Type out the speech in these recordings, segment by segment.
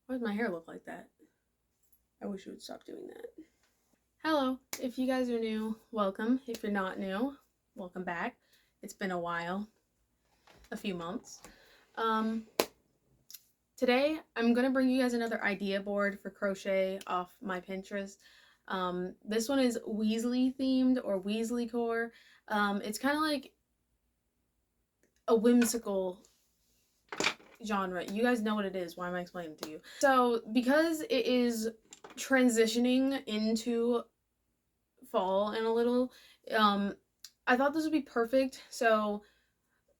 Why does my hair look like that? I wish you would stop doing that. Hello, if you guys are new, welcome. If you're not new, welcome back. It's been a while, a few months. Today I'm gonna bring you guys another idea board for crochet off my Pinterest. This one is Weasley themed or Weasley core. It's kind of like a whimsical genre. You guys know what it is. Why am I explaining it to you? So because it is transitioning into fall in a little, I thought this would be perfect. So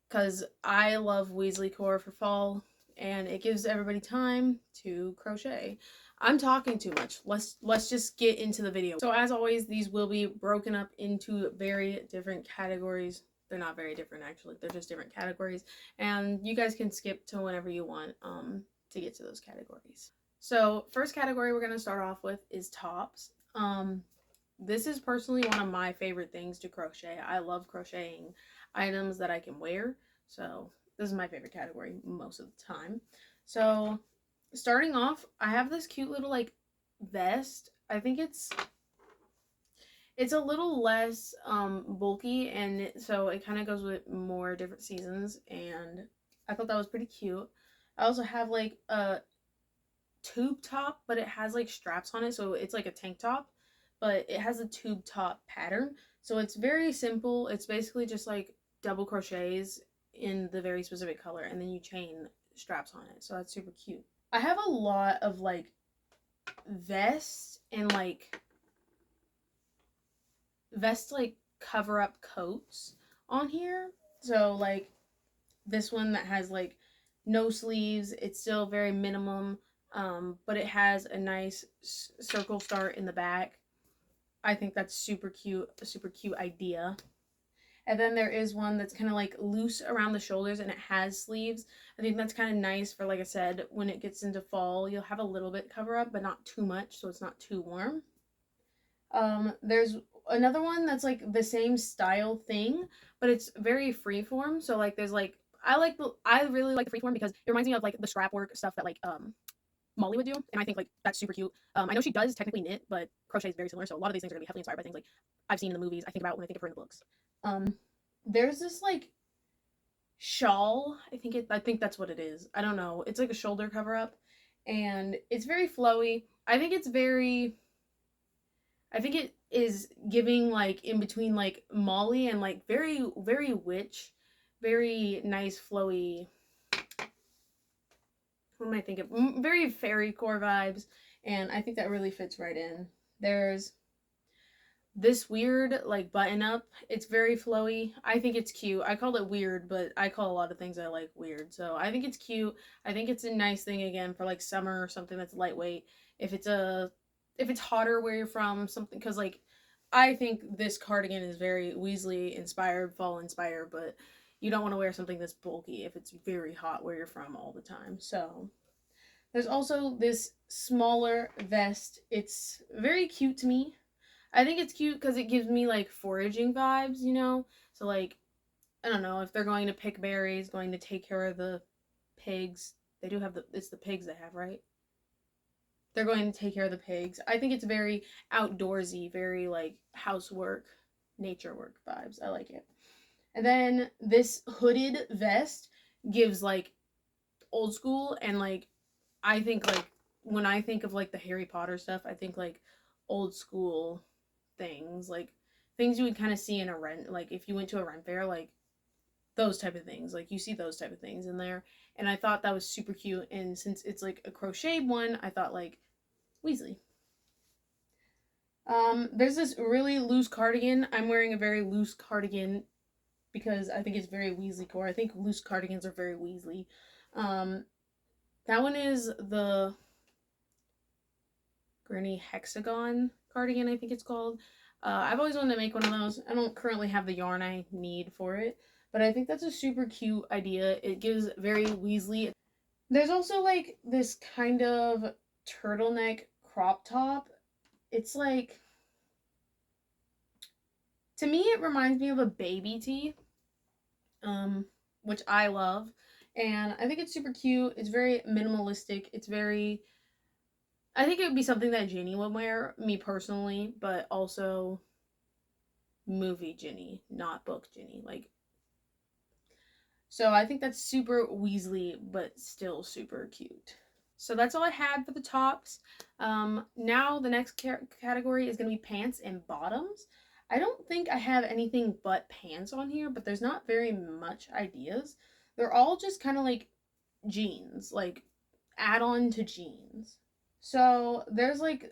because I love Weasley core for fall and it gives everybody time to crochet. I'm talking too much. Let's just get into the video. So as always, these will be broken up into very different categories. They're not very different actually. They're just different categories, and you guys can skip to whenever you want to get to those categories. So first category we're going to start off with is tops. This is personally one of my favorite things to crochet. I love crocheting items that I can wear. So this is my favorite category most of the time. So starting off, I have this cute little like vest. I think it's a little less bulky, and so it kind of goes with more different seasons, and I thought that was pretty cute. I also have like a tube top, but it has like straps on it, so it's like a tank top, but it has a tube top pattern. So it's very simple. It's basically just like double crochets in the very specific color, and then you chain straps on it. So that's super cute. I have a lot of like vests and like cover up coats on here. So like this one that has like no sleeves. It's still very minimum, but it has a nice circle start in the back. I think that's super cute, a super cute idea. And then there is one that's kind of like loose around the shoulders and it has sleeves. I think that's kind of nice for, like I said, when it gets into fall, you'll have a little bit cover up, but not too much, so it's not too warm. There's another one that's like the same style thing, but it's very freeform. So like there's like I really like the freeform because it reminds me of like the scrap work stuff that like Molly would do, and I think like that's super cute. I know she does technically knit, but crochet is very similar, so a lot of these things are gonna be heavily inspired by things like I've seen in the movies. I think about when I think of her in the books. There's this like shawl. I think that's what it is. I don't know. It's like a shoulder cover up, and it's very flowy. I think it is giving like in between like Molly and like very very witch, very nice flowy. What am I thinking? Very fairy core vibes, and I think that really fits right in. There's this weird like button up. It's very flowy. I think it's cute. I called it weird, but I call a lot of things I like weird. So I think it's cute. I think it's a nice thing again for like summer or something that's lightweight. If it's hotter where you're from, something, because like I think this cardigan is very Weasley inspired, fall inspired, but you don't want to wear something that's bulky if it's very hot where you're from all the time. So there's also this smaller vest. It's very cute to me. I think it's cute because it gives me like foraging vibes, you know? So like, I don't know, if they're going to pick berries, going to take care of the pigs. They do have it's the pigs they have, right? They're going to take care of the pigs. I think it's very outdoorsy, very like housework, nature work vibes. I like it. And then this hooded vest gives like old school, and like I think like when I think of like the Harry Potter stuff, I think like old school things, like things you would kind of see in a rent, like if you went to a rent fair, like those type of things, like you see those type of things in there. And I thought that was super cute, and since it's like a crocheted one, I thought like Weasley. There's this really loose cardigan. I'm wearing a very loose cardigan because I think it's very Weasley core. I think loose cardigans are very Weasley. That one is the Granny Hexagon cardigan, I think it's called. I've always wanted to make one of those. I don't currently have the yarn I need for it, but I think that's a super cute idea. It gives very Weasley. There's also like this kind of turtleneck crop top. It's like, to me, it reminds me of a baby tee, which I love, and I think it's super cute. It's very minimalistic. It's very I think it would be something that Ginny would wear, me personally, but also movie Ginny, not book Ginny. Like, so I think that's super Weasley, but still super cute. So that's all I had for the tops. Now the next category is going to be pants and bottoms. I don't think I have anything but pants on here, but there's not very much ideas. They're all just kind of like jeans, like add on to jeans. So there's like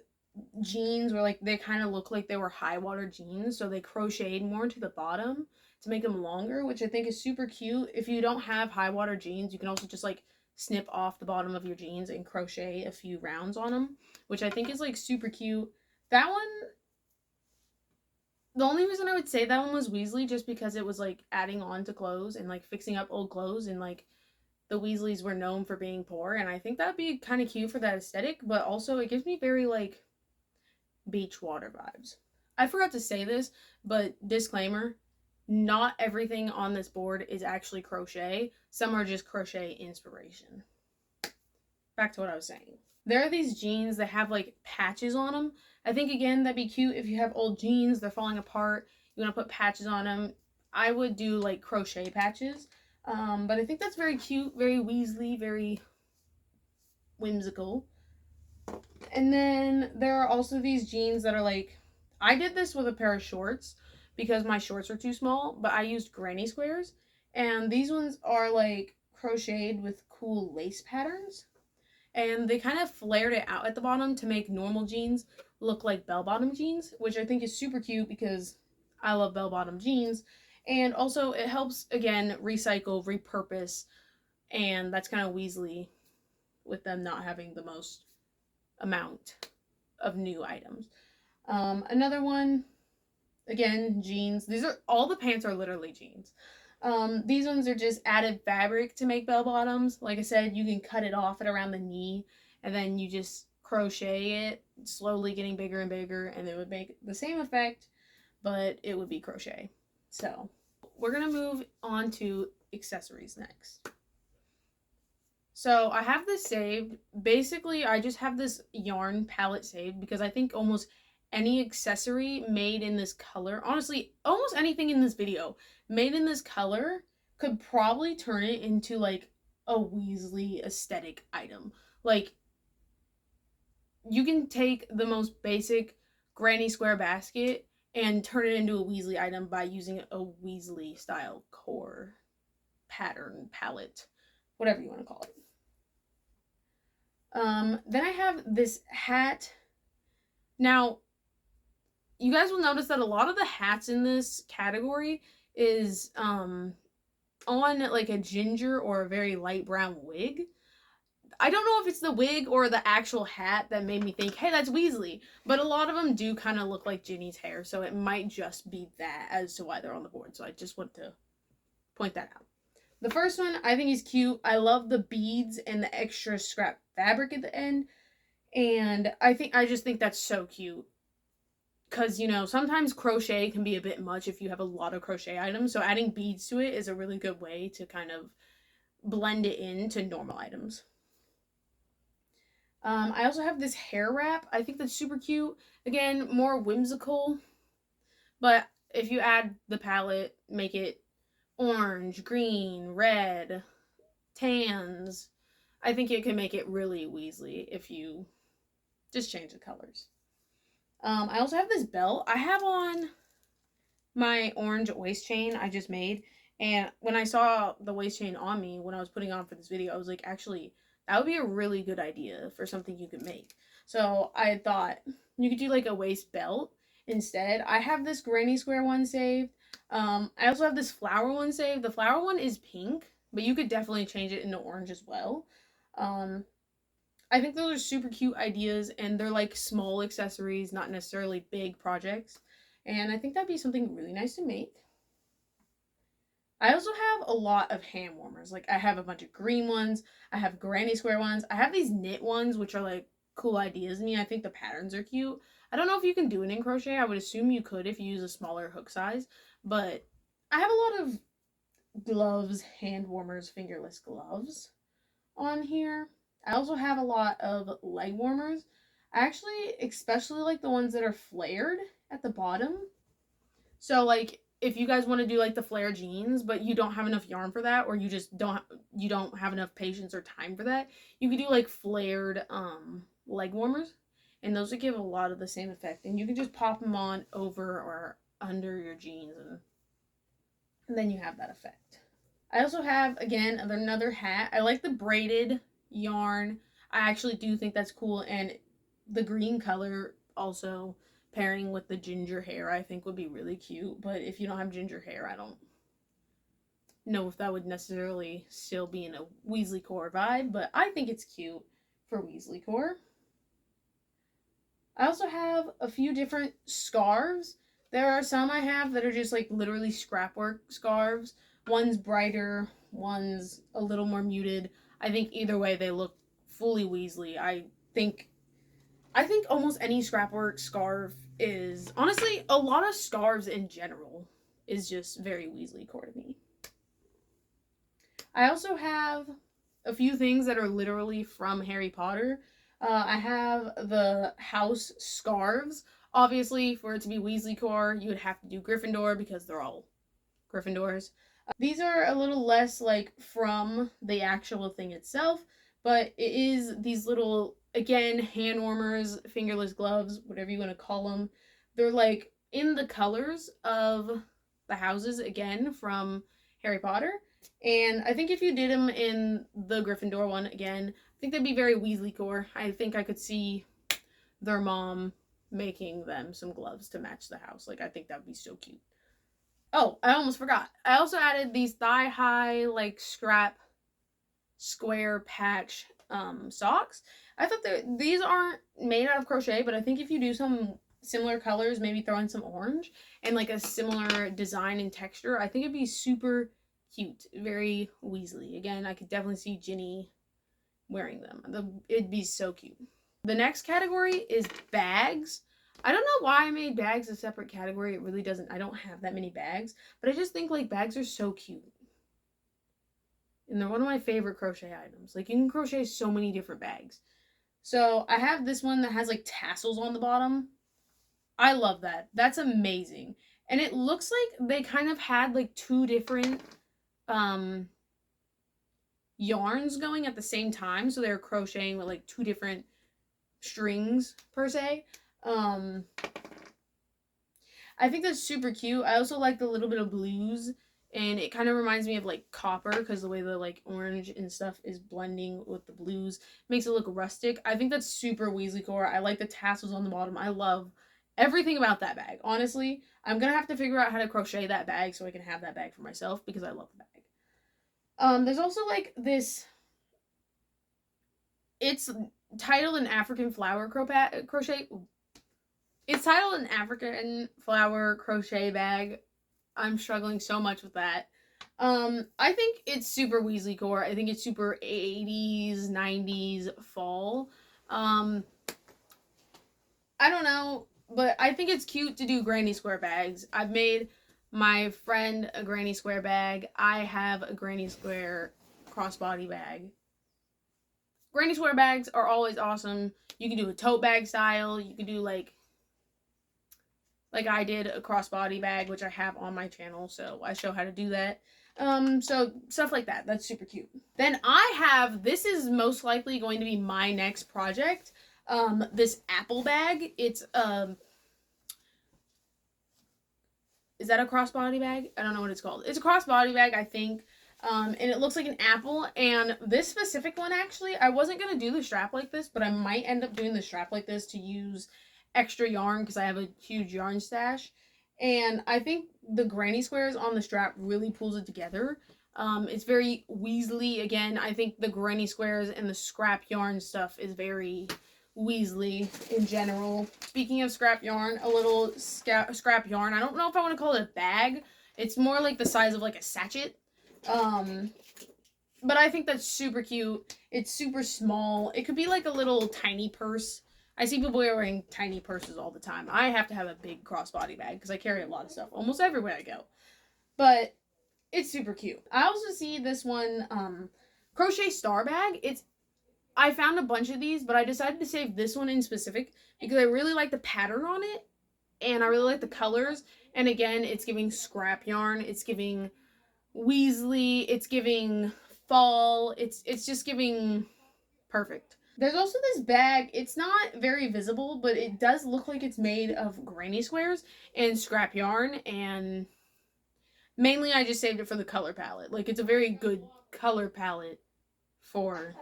jeans where like they kind of look like they were high water jeans, so they crocheted more to the bottom to make them longer, which I think is super cute. If you don't have high water jeans, you can also just like snip off the bottom of your jeans and crochet a few rounds on them, which I think is like super cute. That one, the only reason I would say that one was Weasley just because it was like adding on to clothes and like fixing up old clothes, and like the Weasleys were known for being poor, and I think that'd be kind of cute for that aesthetic, but also it gives me very like beach water vibes. I forgot to say this, but disclaimer, not everything on this board is actually crochet. Some are just crochet inspiration. Back to what I was saying. There are these jeans that have like patches on them. I think again that'd be cute if you have old jeans, they're falling apart, you want to put patches on them. I would do like crochet patches. But I think that's very cute, very Weasley, very whimsical. And then there are also these jeans that are like, I did this with a pair of shorts because my shorts are too small, but I used granny squares. And these ones are like crocheted with cool lace patterns. And they kind of flared it out at the bottom to make normal jeans look like bell bottom jeans, which I think is super cute because I love bell bottom jeans. And also, it helps, again, recycle, repurpose, and that's kind of Weasley with them not having the most amount of new items. Another one, again, jeans. These are all the pants are literally jeans. These ones are just added fabric to make bell bottoms. Like I said, you can cut it off at around the knee, and then you just crochet it, slowly getting bigger and bigger, and it would make the same effect, but it would be crochet. So we're gonna move on to accessories next. So I have this saved. Basically, I just have this yarn palette saved because I think almost any accessory made in this color, honestly, almost anything in this video made in this color could probably turn it into like a Weasley aesthetic item. Like, you can take the most basic granny square basket and turn it into a Weasley item by using a Weasley style core pattern palette, whatever you want to call it. Then I have this hat. Now, you guys will notice that a lot of the hats in this category is on like a ginger or a very light brown wig. I don't know if it's the wig or the actual hat that made me think, hey, that's Weasley. But a lot of them do kind of look like Ginny's hair, so it might just be that as to why they're on the board. So I just want to point that out. The first one I think is cute. I love the beads and the extra scrap fabric at the end. And I just think that's so cute. Because, you know, sometimes crochet can be a bit much if you have a lot of crochet items. So adding beads to it is a really good way to kind of blend it into normal items. I also have this hair wrap. I think that's super cute. Again, more whimsical. But if you add the palette, make it orange, green, red, tans, I think it can make it really Weasley if you just change the colors. I also have this belt. I have on my orange waist chain I just made, and when I saw the waist chain on me when I was putting on for this video, I was like, actually, that would be a really good idea for something you could make. So I thought you could do like a waist belt instead. I have this granny square one saved. I also have this flower one saved. The flower one is pink, but you could definitely change it into orange as well. Um, I think those are super cute ideas, and they're like small accessories, not necessarily big projects. And I think that'd be something really nice to make. I also have a lot of hand warmers. Like, I have a bunch of green ones, I have granny square ones, I have these knit ones, which are like cool ideas to me. I think the patterns are cute. I don't know if you can do it in crochet. I would assume you could if you use a smaller hook size, but I have a lot of gloves, hand warmers, fingerless gloves on here. I also have a lot of leg warmers. I actually especially like the ones that are flared at the bottom. So like if you guys want to do like the flare jeans, but you don't have enough yarn for that, or you don't have enough patience or time for that, you could do like flared leg warmers, and those would give a lot of the same effect. And you can just pop them on over or under your jeans, and then you have that effect. I also have again another hat. I like the braided yarn. I actually do think that's cool, and the green color also pairing with the ginger hair I think would be really cute. But if you don't have ginger hair, I don't know if that would necessarily still be in a Weasley core vibe, but I think it's cute for Weasley core. I also have a few different scarves. There are some I have that are just like literally scrapwork scarves. One's brighter, one's a little more muted. I think either way they look fully Weasley. Think I think almost any scrapwork scarf is honestly a lot of scarves in general is just very Weasley core to me. I also have a few things that are literally from Harry Potter. I have the house scarves. Obviously, for it to be Weasley core, you would have to do Gryffindor because they're all Gryffindors. These are a little less like from the actual thing itself, but it is these little, again, hand warmers, fingerless gloves, whatever you want to call them. They're like in the colors of the houses, again, from Harry Potter. And I think if you did them in the Gryffindor one again, I think they'd be very Weasley core. I think I could see their mom making them some gloves to match the house. Like, I think that would be so cute. Oh, I almost forgot. I also added these thigh-high, like, scrap square patch socks. I thought that these aren't made out of crochet, but I think if you do some similar colors, maybe throw in some orange and like a similar design and texture, I think it'd be super cute. Very Weasley. Again, I could definitely see Ginny wearing them. It'd be so cute. The next category is bags. I don't know why I made bags a separate category. It really doesn't. I don't have that many bags, but I just think like bags are so cute. And they're one of my favorite crochet items. Like, you can crochet so many different bags. So I have this one that has like tassels on the bottom. I love that. That's amazing. And it looks like they kind of had like two different yarns going at the same time. So they're crocheting with like two different strings per se. I think that's super cute. I also like the little bit of blues, and it kind of reminds me of like copper because the way the like orange and stuff is blending with the blues makes it look rustic. I think that's super Weasley core. I like the tassels on the bottom. I love everything about that bag. Honestly, I'm gonna have to figure out how to crochet that bag so I can have that bag for myself because I love the bag. There's also like this. It's titled an African flower crochet. It's titled an African flower crochet bag. I'm struggling so much with that. I think it's super Weasley core. I think it's super 80s, 90s fall. I don't know, but I think it's cute to do granny square bags. I've made my friend a granny square bag. I have a granny square crossbody bag. Granny square bags are always awesome. You can do a tote bag style. You can do like I did a crossbody bag, which I have on my channel, so I show how to do that. So stuff like that. That's super cute. Then I have, this is most likely going to be my next project. This apple bag. It's, is that a crossbody bag? I don't know what it's called. It's a crossbody bag, I think. And it looks like an apple. And this specific one, actually, I wasn't going to do the strap like this, but I might end up doing the strap like this to use extra yarn because I have a huge yarn stash. And I think the granny squares on the strap really pulls it together. It's very Weasley. Again, I think the granny squares and the scrap yarn stuff is very Weasley in general. Speaking of scrap yarn, a little scrap yarn. I don't know if I want to call it a bag. It's more like the size of like a sachet. But I think that's super cute. It's super small. It could be like a little tiny purse. I see people wearing tiny purses all the time. I have to have a big crossbody bag because I carry a lot of stuff almost everywhere I go. But it's super cute. I also see this one, crochet star bag. It's I found a bunch of these, but I decided to save this one in specific because I really like the pattern on it and I really like the colors. And again, it's giving scrap yarn. It's giving Weasley. It's giving fall. It's just giving perfect. There's also this bag. It's not very visible, but it does look like it's made of granny squares and scrap yarn. And mainly I just saved it for the color palette. Like, it's a very good color palette for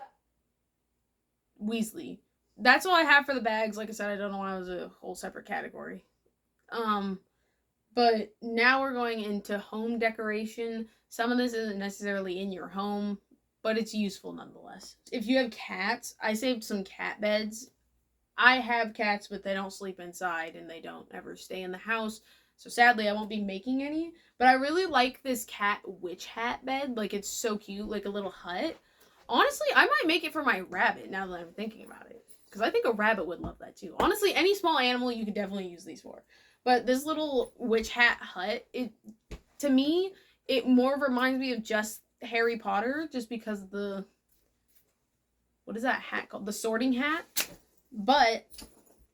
Weasley. That's all I have for the bags. Like I said, I don't know why it was a whole separate category. But now we're going into home decoration. Some of this isn't necessarily in your home, but it's useful nonetheless. If you have cats, I saved some cat beds. I have cats, but they don't sleep inside and they don't ever stay in the house. So sadly, I won't be making any. But I really like this cat witch hat bed. Like, it's so cute, like a little hut. Honestly, I might make it for my rabbit now that I'm thinking about it. Because I think a rabbit would love that too. Honestly, any small animal you could definitely use these for. But this little witch hat hut, to me, it more reminds me of just Harry Potter, just because of the, what is that hat called? The sorting hat. But,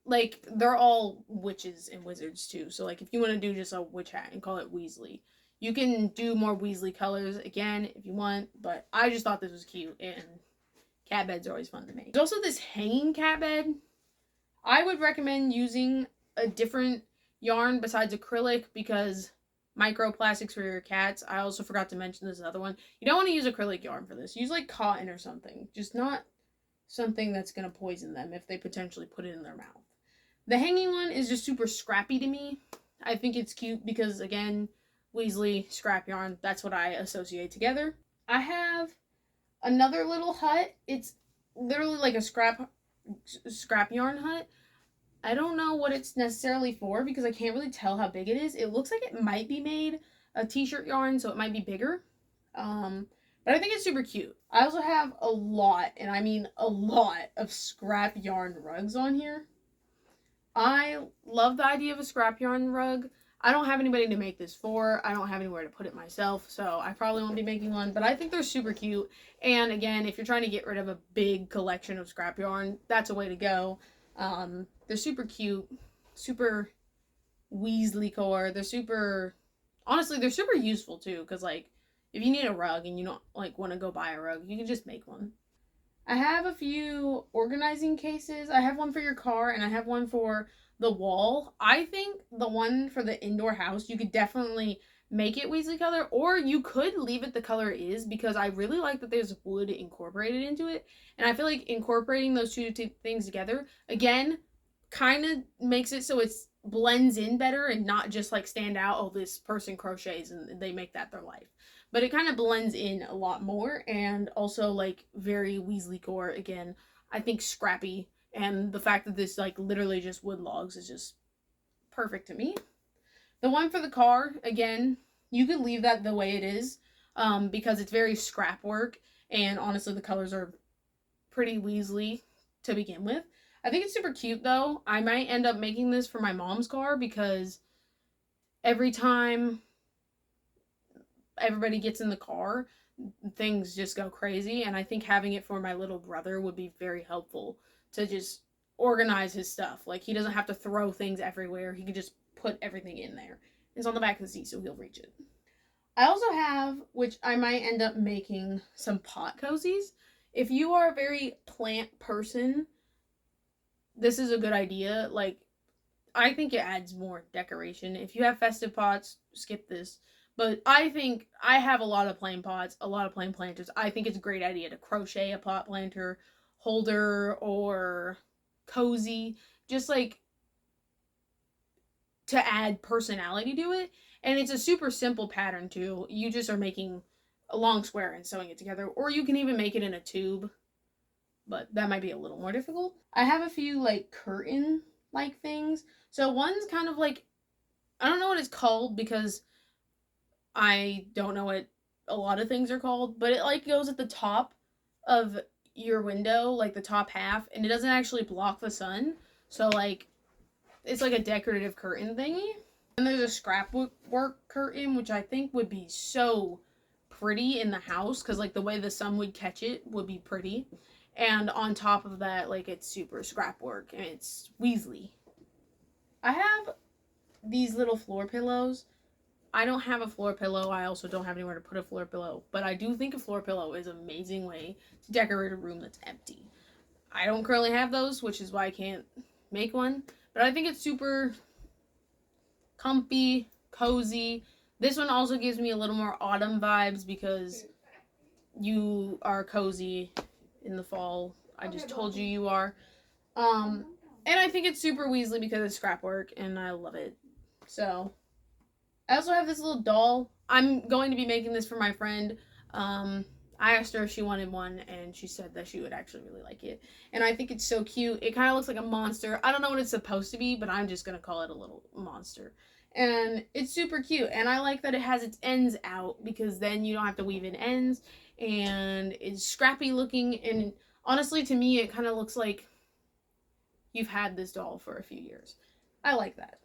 like, they're all witches and wizards too. So, like, if you want to do just a witch hat and call it Weasley, you can do more Weasley colors again if you want. But I just thought this was cute, and cat beds are always fun to make. There's also this hanging cat bed. I would recommend using a different yarn besides acrylic because microplastics for your cats. I also forgot to mention this other one. You don't want to use acrylic yarn for this. Use like cotton or something. Just not something that's going to poison them if they potentially put it in their mouth. The hanging one is just super scrappy to me. I think it's cute because, again, Weasley, scrap yarn, that's what I associate together. I have another little hut. It's literally like a scrap yarn hut. I don't know what it's necessarily for because I can't really tell how big it is. It looks like it might be made of t-shirt yarn, so it might be bigger. But I think it's super cute. I also have a lot, and I mean a lot, of scrap yarn rugs on here. I love the idea of a scrap yarn rug. I don't have anybody to make this for. I don't have anywhere to put it myself, so I probably won't be making one, but I think they're super cute. And again, if you're trying to get rid of a big collection of scrap yarn, that's a way to go. They're super cute, super Weasley core. Honestly, they're super useful too, because like, if you need a rug and you don't like want to go buy a rug, you can just make one. I have a few organizing cases. I have one for your car and I have one for the wall. I think the one for the indoor house, you could definitely make it Weasley color, or you could leave it the color it is, because I really like that there's wood incorporated into it. And I feel like incorporating those two things together, again, kind of makes it so it blends in better and not just like stand out, oh, this person crochets and they make that their life. But it kind of blends in a lot more, and also like very Weasley core. Again, I think scrappy, and the fact that this like literally just wood logs is just perfect to me. The one for the car, again, you could leave that the way it is, because it's very scrap work, and honestly the colors are pretty Weasley to begin with. I think it's super cute though. I might end up making this for my mom's car because every time everybody gets in the car, things just go crazy, and I think having it for my little brother would be very helpful to just organize his stuff. Like, he doesn't have to throw things everywhere. He can just put everything in there. It's on the back of the seat, so he'll reach it. I also have, which I might end up making, some pot cozies. If you are a very plant person, this is a good idea. Like, I think it adds more decoration. If you have festive pots, skip this. But I think I have a lot of plain pots, a lot of plain planters. I think it's a great idea to crochet a pot planter holder or cozy, just like to add personality to it. And it's a super simple pattern too. You just are making a long square and sewing it together, or you can even make it in a tube, but that might be a little more difficult. I have a few like curtain like things. So one's kind of like, I don't know what it's called because I don't know what a lot of things are called, but it like goes at the top of your window, like the top half, and it doesn't actually block the sun. So like, it's like a decorative curtain thingy. And there's a scrapbook work curtain, which I think would be so pretty in the house, because like the way the sun would catch it would be pretty. And on top of that, like, it's super scrap work, and it's Weasley. I have these little floor pillows. I don't have a floor pillow. I also don't have anywhere to put a floor pillow. But I do think a floor pillow is an amazing way to decorate a room that's empty. I don't currently have those, which is why I can't make one. But I think it's super comfy, cozy. This one also gives me a little more autumn vibes because you are cozy in the fall. I just told you you are. And I think it's super Weasley because it's scrap work, and I love it. So, I also have this little doll. I'm going to be making this for my friend. I asked her if she wanted one, and she said that she would actually really like it. And I think it's so cute. It kind of looks like a monster. I don't know what it's supposed to be, but I'm just going to call it a little monster. And it's super cute. And I like that it has its ends out because then you don't have to weave in ends. And it's scrappy looking. And honestly, to me, it kind of looks like you've had this doll for a few years. I like that.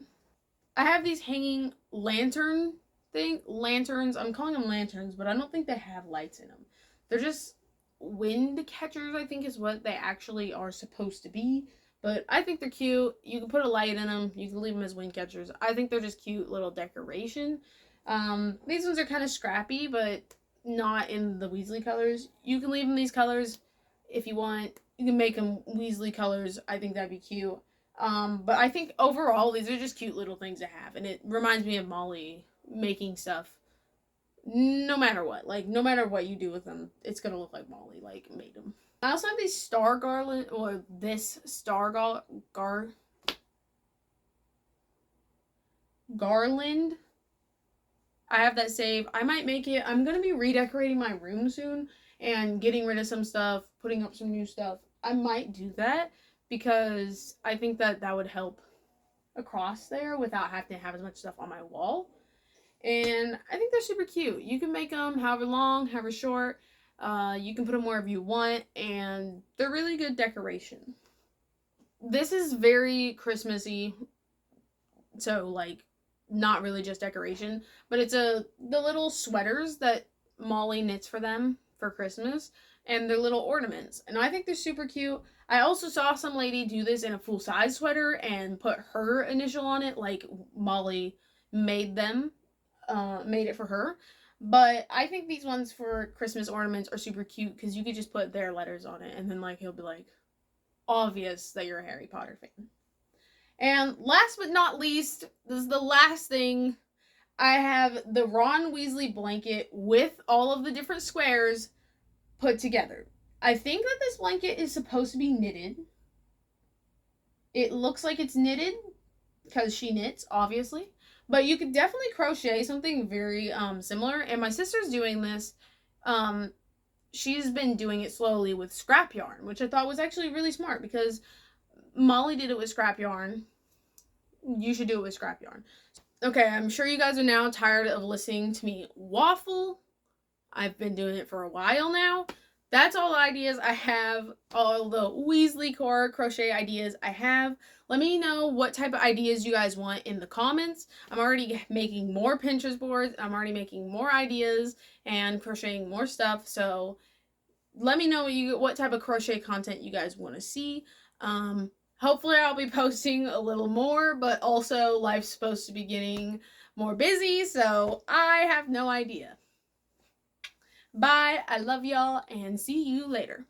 I have these hanging lanterns. I'm calling them lanterns, but I don't think they have lights in them. They're just wind catchers, I think is what they actually are supposed to be. But I think they're cute. You can put a light in them. You can leave them as wind catchers. I think they're just cute little decoration. These ones are kind of scrappy, but not in the Weasley colors. You can leave them these colors if you want. You can make them Weasley colors. I think that'd be cute. But I think overall, these are just cute little things to have. And it reminds me of Molly making stuff no matter what. Like, no matter what you do with them, it's going to look like Molly, like, made them. I also have these star garland, or this star garland. I have that saved. I might make it. I'm going to be redecorating my room soon and getting rid of some stuff, putting up some new stuff. I might do that because I think that that would help across there without having to have as much stuff on my wall. And I think they're super cute. You can make them however long, however short. You can put them wherever you want, and they're really good decoration. This is very Christmassy, so like not really just decoration, but it's the little sweaters that Molly knits for them for Christmas, and their little ornaments, and I think they're super cute. I also saw some lady do this in a full-size sweater and put her initial on it, like Molly made them, made it for her. But I think these ones for Christmas ornaments are super cute because you could just put their letters on it, and then like he'll be like, obvious that you're a Harry Potter fan. And last but not least, this is the last thing. I have the Ron Weasley blanket with all of the different squares put together. I think that this blanket is supposed to be knitted. It looks like it's knitted because she knits, obviously. But you could definitely crochet something very similar. And my sister's doing this. She's been doing it slowly with scrap yarn, which I thought was actually really smart because Molly did it with scrap yarn. You should do it with scrap yarn. Okay, I'm sure you guys are now tired of listening to me waffle. I've been doing it for a while now. That's all the ideas I have, all the Weasley core crochet ideas I have. Let me know what type of ideas you guys want in the comments. I'm already making more Pinterest boards. I'm already making more ideas and crocheting more stuff. So let me know what type of crochet content you guys want to see. Hopefully I'll be posting a little more, but also life's supposed to be getting more busy, so I have no idea. Bye, I love y'all, and see you later.